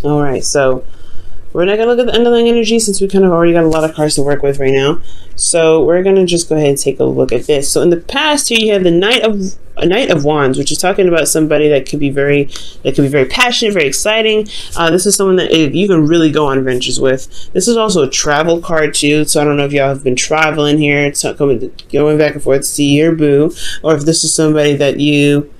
All right, so we're not going to look at the underlying energy since we kind of already got a lot of cards to work with right now. So we're going to just go ahead and take a look at this. So in the past here, you have the Knight of Wands, which is talking about somebody that could be very passionate, very exciting. This is someone that you can really go on adventures with. This is also a travel card too. So I don't know if y'all have been traveling here, it's not going back and forth to see your boo, or if this is somebody that you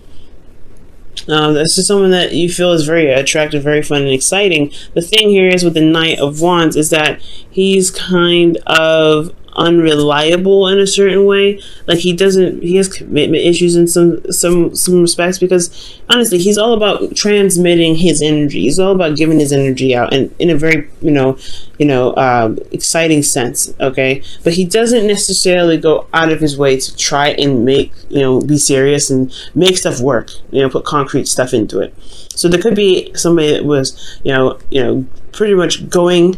this is someone that you feel is very attractive, very fun, and exciting. The thing here is with the Knight of Wands is that he's kind of unreliable in a certain way. Like he has commitment issues in some respects, because honestly he's all about transmitting his energy. He's all about giving his energy out, and in a very exciting sense. Okay, but he doesn't necessarily go out of his way to try and make be serious and make stuff work, put concrete stuff into it. So there could be somebody that was pretty much coming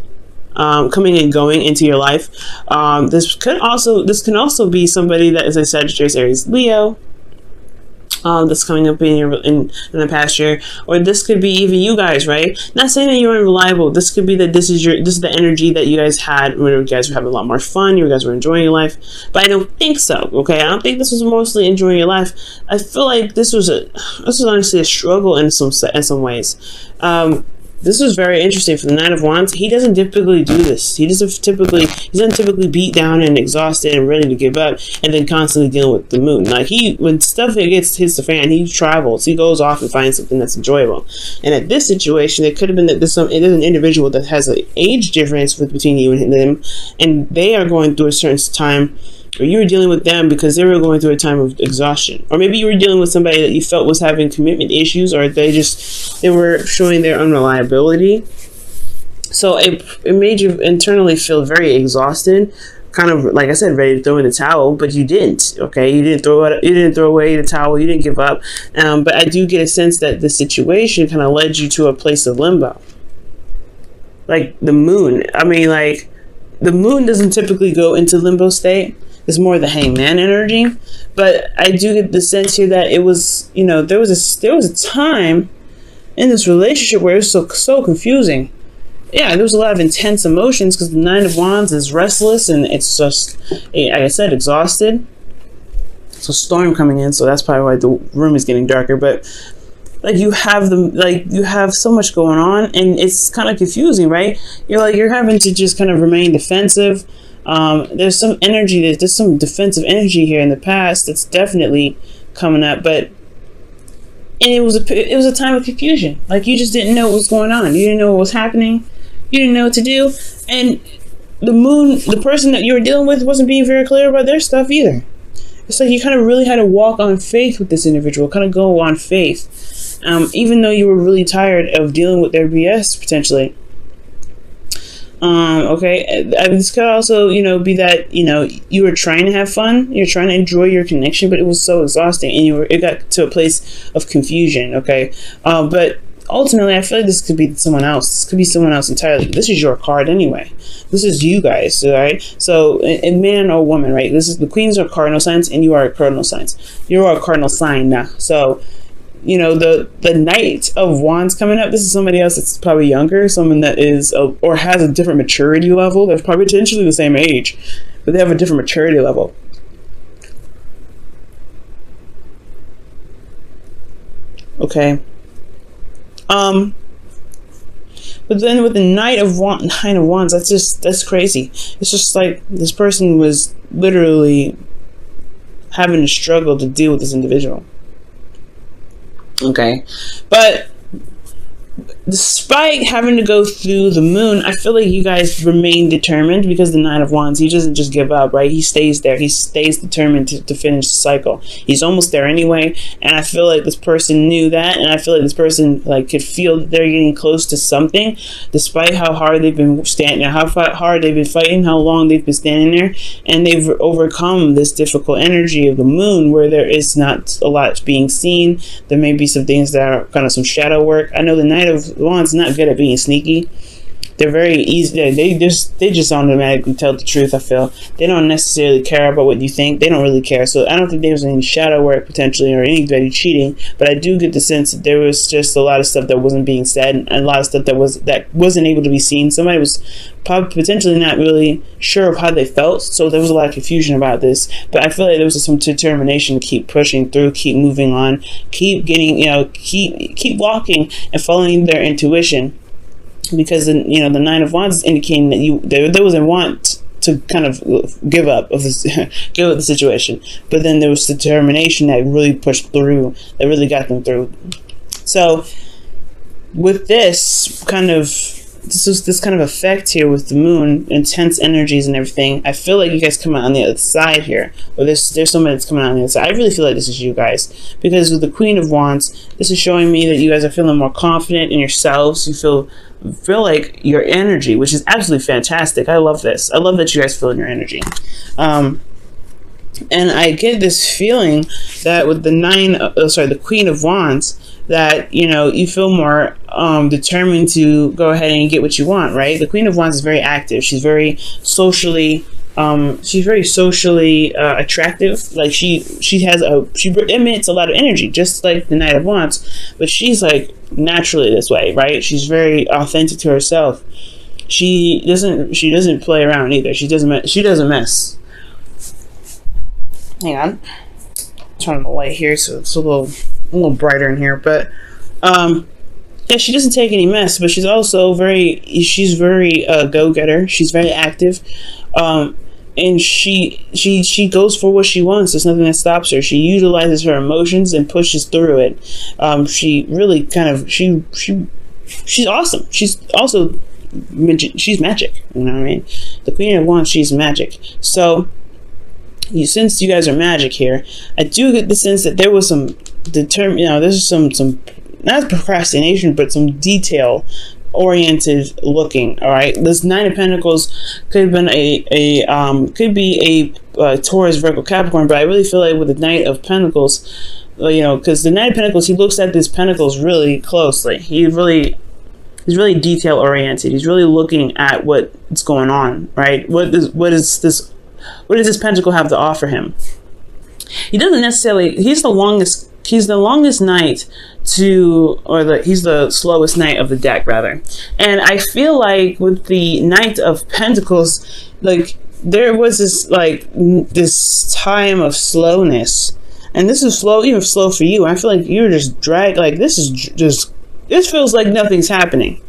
and going into your life. This can also be somebody that is a Sagittarius, Aries, Leo. That's coming up in the past year, or this could be even you guys, right? Not saying that you're unreliable. This could be that this is the energy that you guys had when you guys were having a lot more fun. You guys were enjoying your life, but I don't think so. Okay, I don't think this was mostly enjoying your life. I feel like this was honestly a struggle in some ways. This was very interesting for the Knight of Wands. He doesn't typically do this. He doesn't typically beat down and exhausted and ready to give up, and then constantly dealing with the moon. Like when stuff hits the fan, he travels. He goes off and finds something that's enjoyable. And at this situation, it could have been that there's an individual that has an age difference between you and them, and they are going through a certain time, or you were dealing with them because they were going through a time of exhaustion. Or maybe you were dealing with somebody that you felt was having commitment issues, or they were showing their unreliability. So it made you internally feel very exhausted, kind of, like I said, ready to throw in the towel, but you didn't. Okay, you didn't throw away the towel, you didn't give up. But I do get a sense that the situation kind of led you to a place of limbo. Like the moon. I mean, like, the moon doesn't typically go into limbo state. It's more the hangman energy, but I do get the sense here that it was, there was a time in this relationship where it was so confusing. Yeah, there was a lot of intense emotions because the Nine of Wands is restless and it's just, like I said, exhausted. So storm coming in, so that's probably why the room is getting darker. But like you have so much going on, and it's kind of confusing, right? You're having to just kind of remain defensive. There's some energy, there's some defensive energy here in the past that's definitely coming up, and it was a time of confusion. Like you just didn't know what was going on. You didn't know what was happening. You didn't know what to do. And the person that you were dealing with wasn't being very clear about their stuff either. It's like you kind of really had to walk on faith with this individual, kind of go on faith, even though you were really tired of dealing with their BS potentially. Okay, this could also, be that, you were trying to have fun, you're trying to enjoy your connection, but it was so exhausting, and it got to a place of confusion. Okay, but ultimately, I feel like this could be someone else. This could be someone else entirely. This is your card anyway. This is you guys, all right? So, a man or woman, right? This is the queens are cardinal signs, and you are a cardinal signs. You are a cardinal sign now. So, the Knight of Wands coming up, this is somebody else that's probably younger, someone that is or has a different maturity level. They're probably potentially the same age, but they have a different maturity level. Okay. But then with the Nine of Wands, that's crazy. It's just like this person was literally having to struggle to deal with this individual. Okay, but despite having to go through the moon, I feel like you guys remain determined, because the Nine of Wands, he doesn't just give up, right? He stays there. He stays determined to finish the cycle. He's almost there anyway, and I feel like this person knew that, and I feel like this person could feel that they're getting close to something, despite how hard they've been standing, how hard they've been fighting, how long they've been standing there, and they've overcome this difficult energy of the moon, where there is not a lot being seen. There may be some things that are kind of some shadow work. I know the Knight of Wands not good at being sneaky. They're very easy. They just automatically tell the truth. I feel they don't necessarily care about what you think. They don't really care. So I don't think there was any shadow work potentially or anybody cheating. But I do get the sense that there was just a lot of stuff that wasn't being said and a lot of stuff that wasn't able to be seen. Somebody was probably potentially not really sure of how they felt. So there was a lot of confusion about this. But I feel like there was some determination to keep pushing through, keep moving on, keep getting, keep walking and following their intuition. Because the Nine of Wands is indicating that there was a want to kind of give up the situation, but then there was determination that really pushed through, that really got them through. So with this kind of effect here with the moon, intense energies and everything, I feel like you guys come out on the other side here, or there's somebody that's coming out on the other side. I really feel like this is you guys, because with the Queen of Wands, this is showing me that you guys are feeling more confident in yourselves. You feel like your energy, which is absolutely fantastic. I love this. I love that you guys feel in your energy. And I get this feeling that with the Queen of Wands, that you feel more determined to go ahead and get what you want, right? The Queen of Wands is very active. She's very socially attractive. Like she emits a lot of energy, just like the Knight of Wands, but she's like naturally this way, right? She's very authentic to herself. She doesn't play around either. She doesn't mess. Hang on, turn the light here so it's a little brighter in here. But yeah, she doesn't take any mess, but she's also very go-getter. She's very active, and she goes for what she wants. There's nothing that stops her. She utilizes her emotions and pushes through it. She really she's awesome. She's also she's magic. You know what I mean? The Queen of Wands, she's magic. So since you guys are magic here, I do get the sense that there was some there's some not procrastination, but some detail oriented looking. All right, this Nine of Pentacles could have been a Taurus, Virgo, Capricorn, but I really feel like with the Knight of Pentacles, because the Knight of Pentacles, he looks at these pentacles really closely. He's really detail oriented. He's really looking at what's going on, right? What does this pentacle have to offer him? He doesn't necessarily. He's the longest knight he's the slowest knight of the deck, rather. And I feel like with the Knight of Pentacles, like there was this time of slowness, and this is even slow for you. I feel like you're just dragged. Like this feels like nothing's happening.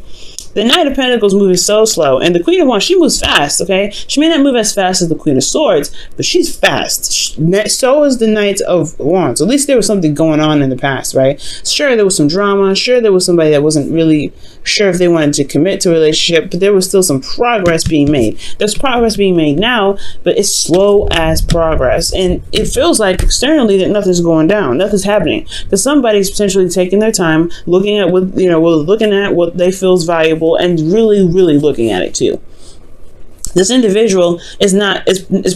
The Knight of Pentacles moving so slow, and the Queen of Wands, she moves fast, okay? She may not move as fast as the Queen of Swords, but she's fast. So is the Knight of Wands. At least there was something going on in the past, right? Sure, there was some drama. Sure, there was somebody that wasn't really sure if they wanted to commit to a relationship, but there was still some progress being made. There's progress being made now, but it's slow as progress. And it feels like externally that nothing's going down. Nothing's happening. Because somebody's potentially taking their time, looking at what they feel is valuable, and really, really looking at it too. This individual is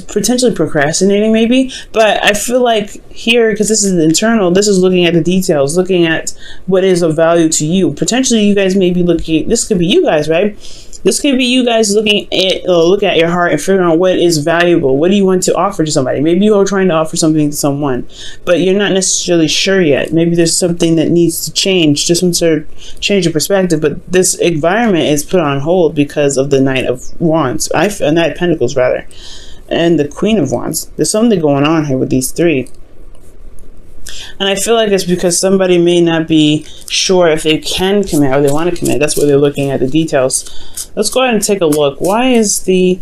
potentially procrastinating, maybe, but I feel like here, because this is internal, this is looking at the details, looking at what is of value to you. Potentially, you guys may be looking. This could be you guys, right? This could be you guys looking at your heart and figuring out what is valuable. What do you want to offer to somebody? Maybe you are trying to offer something to someone, but you're not necessarily sure yet. Maybe there's something that needs to change, just some sort of change of perspective. But this environment is put on hold because of the Knight of Wands, Knight of Pentacles rather, and the Queen of Wands. There's something going on here with these three. And I feel like it's because somebody may not be sure if they can commit or they want to commit. That's why they're looking at the details. Let's go ahead and take a look. Why is the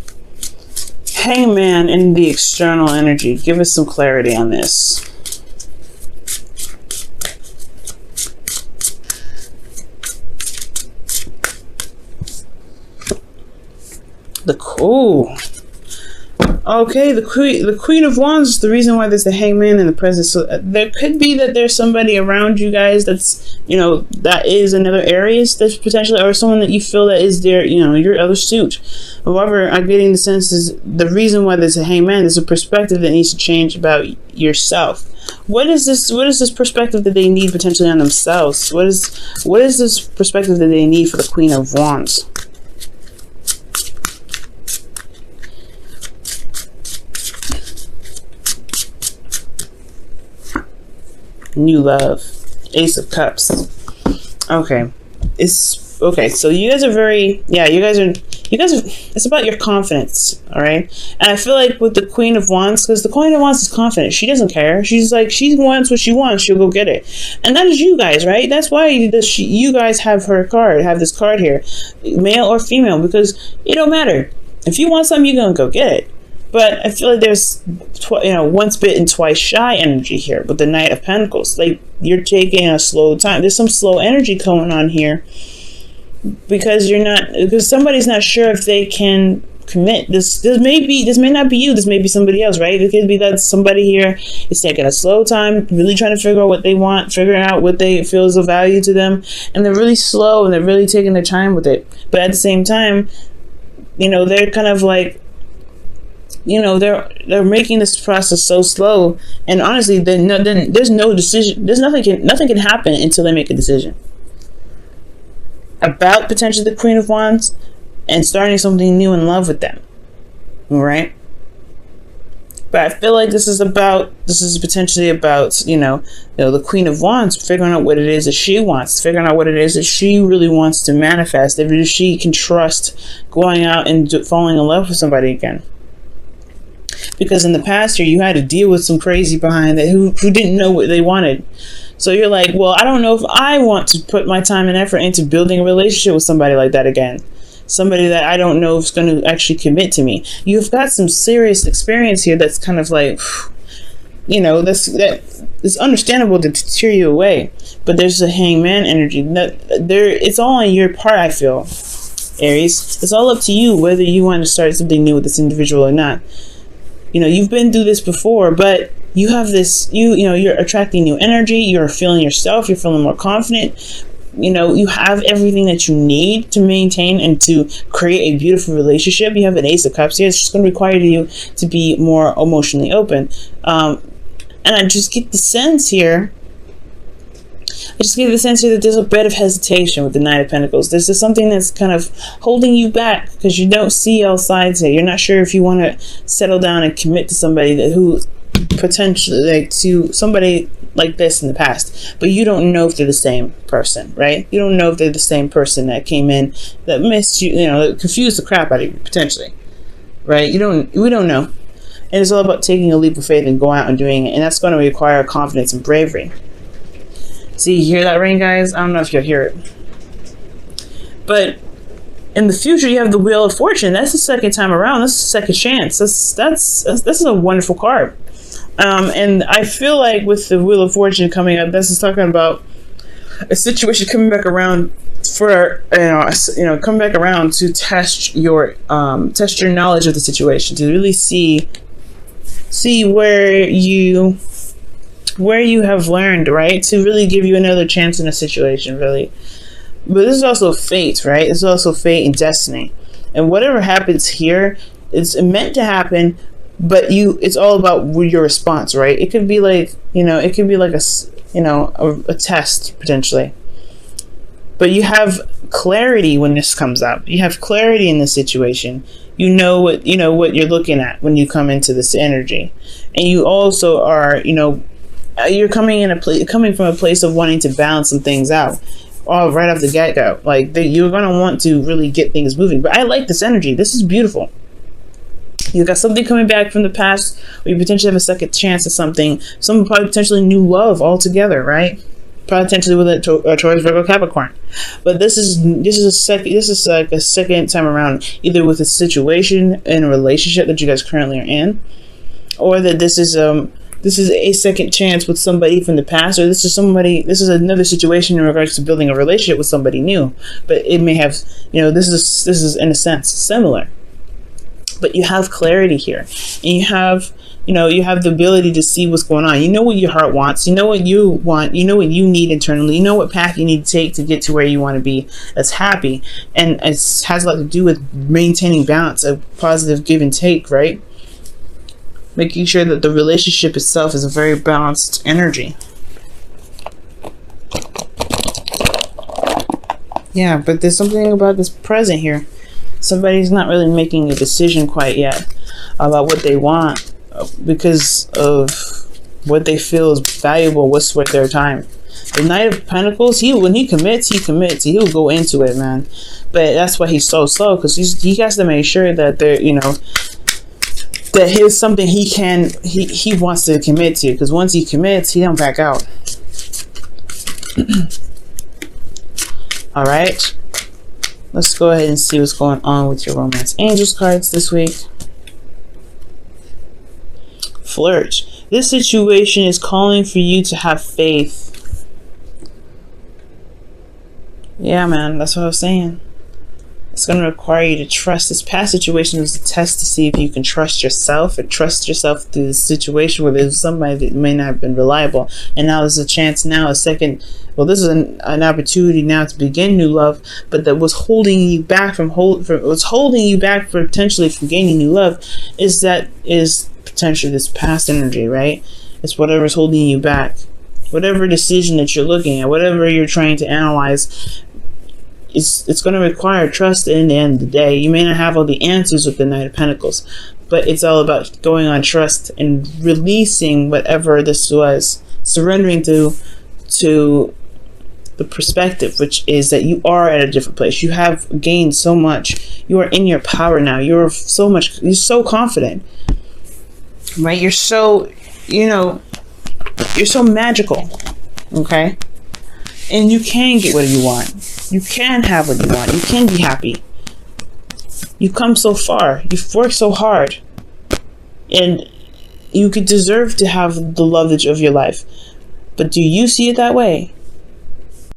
Hangman in the external energy? Give us some clarity on this. Okay, the Queen of Wands is the reason why there's the Hangman in the present. So there could be that there's somebody around you guys that's, that is another Aries that's potentially, or someone that you feel that is their, your other suit. However, I'm getting the sense is the reason why there's a Hangman, there's a perspective that needs to change about yourself. What is this perspective that they need potentially on themselves? What is this perspective that they need for the Queen of Wands? new love. Ace of Cups. Okay. It's okay. So you guys are very, yeah, you guys are, it's about your confidence. All right. And I feel like with the Queen of Wands, because the Queen of Wands is confident. She doesn't care. She's like, she wants what she wants. She'll go get it. And that is you guys, right? That's why you guys have her card, have this card here, male or female, because it don't matter. If you want something, you're going to go get it. But I feel like there's, once bitten, twice shy energy here with the Knight of Pentacles. Like, you're taking a slow time. There's some slow energy going on here because somebody's not sure if they can commit. This may not be you. This may be somebody else, right? It could be that somebody here is taking a slow time, really trying to figure out what they want, figuring out what they feel is of value to them, and they're really slow and they're really taking their time with it. But at the same time, they're kind of like, they're making this process so slow, then honestly, then there's no decision. Nothing can happen until they make a decision about potentially the Queen of Wands and starting something new in love with them. All right. But I feel like this is potentially about, the Queen of Wands figuring out what it is that she wants, figuring out what it is that she really wants to manifest, if she can trust going out and falling in love with somebody again. Because in the past year, you had to deal with some crazy behind that who didn't know what they wanted. So you're like, well, I don't know if I want to put my time and effort into building a relationship with somebody like that again. Somebody that I don't know if is going to actually commit to me. You've got some serious experience here that's kind of like, it's understandable to tear you away. But there's a Hangman energy. It's all on your part, I feel, Aries. It's all up to you whether you want to start something new with this individual or not. You've been through this before, but you have this, you're attracting new energy. You're feeling yourself. You're feeling more confident. You have everything that you need to maintain and to create a beautiful relationship. You have an Ace of Cups here. It's just going to require you to be more emotionally open. And I just get the sense here. That there's a bit of hesitation with the Knight of Pentacles. There's just something that's kind of holding you back because you don't see all sides here. You're not sure if you want to settle down and commit to somebody who potentially to somebody like this in the past, but you don't know if they're the same person, right? You don't know if they're the same person that came in that missed you, that confused the crap out of you potentially, right? We don't know. And it's all about taking a leap of faith and going out and doing it, and that's going to require confidence and bravery. See, you hear that ring, guys? I don't know if you'll hear it. But in the future, you have the Wheel of Fortune. That's the second time around. That's the second chance. This is a wonderful card. And I feel like with the Wheel of Fortune coming up, this is talking about a situation coming back around for, come back around to test your knowledge of the situation, to really see where you have learned, right? To really give you another chance in a situation, really. But this is also fate, right? It's also fate and destiny. And whatever happens here, it's meant to happen, but it's all about your response, right? It could be like, it could be like a test potentially. But you have clarity when this comes up. You have clarity in this situation. You know what you're looking at when you come into this energy. And you also are, you're coming from a place of wanting to balance some things out, all right off the get-go. Like you're gonna want to really get things moving. But I like this energy. This is beautiful. You got something coming back from the past, or you potentially have a second chance at something. Some probably potentially new love altogether, right? Potentially with a Taurus, Virgo, Capricorn. But this is like a second time around, either with a situation in a relationship that you guys currently are in, or that this is a second chance with somebody from the past, or this is another situation in regards to building a relationship with somebody new. But it may have, this is in a sense similar. But you have clarity here, and you have the ability to see what's going on. You know what your heart wants. You know what you want. You know what you need internally. You know what path you need to take to get to where you want to be that's happy. And it has a lot to do with maintaining balance, a positive give and take, right? Making sure that the relationship itself is a very balanced energy. Yeah, but there's something about this present here. Somebody's not really making a decision quite yet about what they want because of what they feel is valuable, what's worth their time. The Knight of Pentacles, when he commits, he'll go into it, man. But that's why he's so slow, because he has to make sure that they're, you know, that here's something he wants to commit to, because once he commits, he don't back out. All right, let's go ahead and see what's going on with your Romance Angels cards this week. Flirt. This situation is calling for you to have faith. Yeah, man, that's what I was saying. It's going to require you to trust. This past situation was a test to see if you can trust yourself, or trust yourself through this situation where there's somebody that may not have been reliable. And now there's a chance, now a second. Well, this is an opportunity now to begin new love, but that was holding you back what's holding you back potentially from gaining new love is potentially this past energy, right? It's whatever's holding you back. Whatever decision that you're looking at, whatever you're trying to analyze, it's going to require trust in the end of the day. You may not have all the answers with the Knight of Pentacles, but it's all about going on trust and releasing whatever this was, surrendering to the perspective, which is that you are at a different place. You have gained so much. You are in your power now. You're so confident, right? You're so, you know, you're so magical, okay? And you can get what you want. You can have what you want. You can be happy. You've come so far. You've worked so hard. And you could deserve to have the love of your life. But do you see it that way?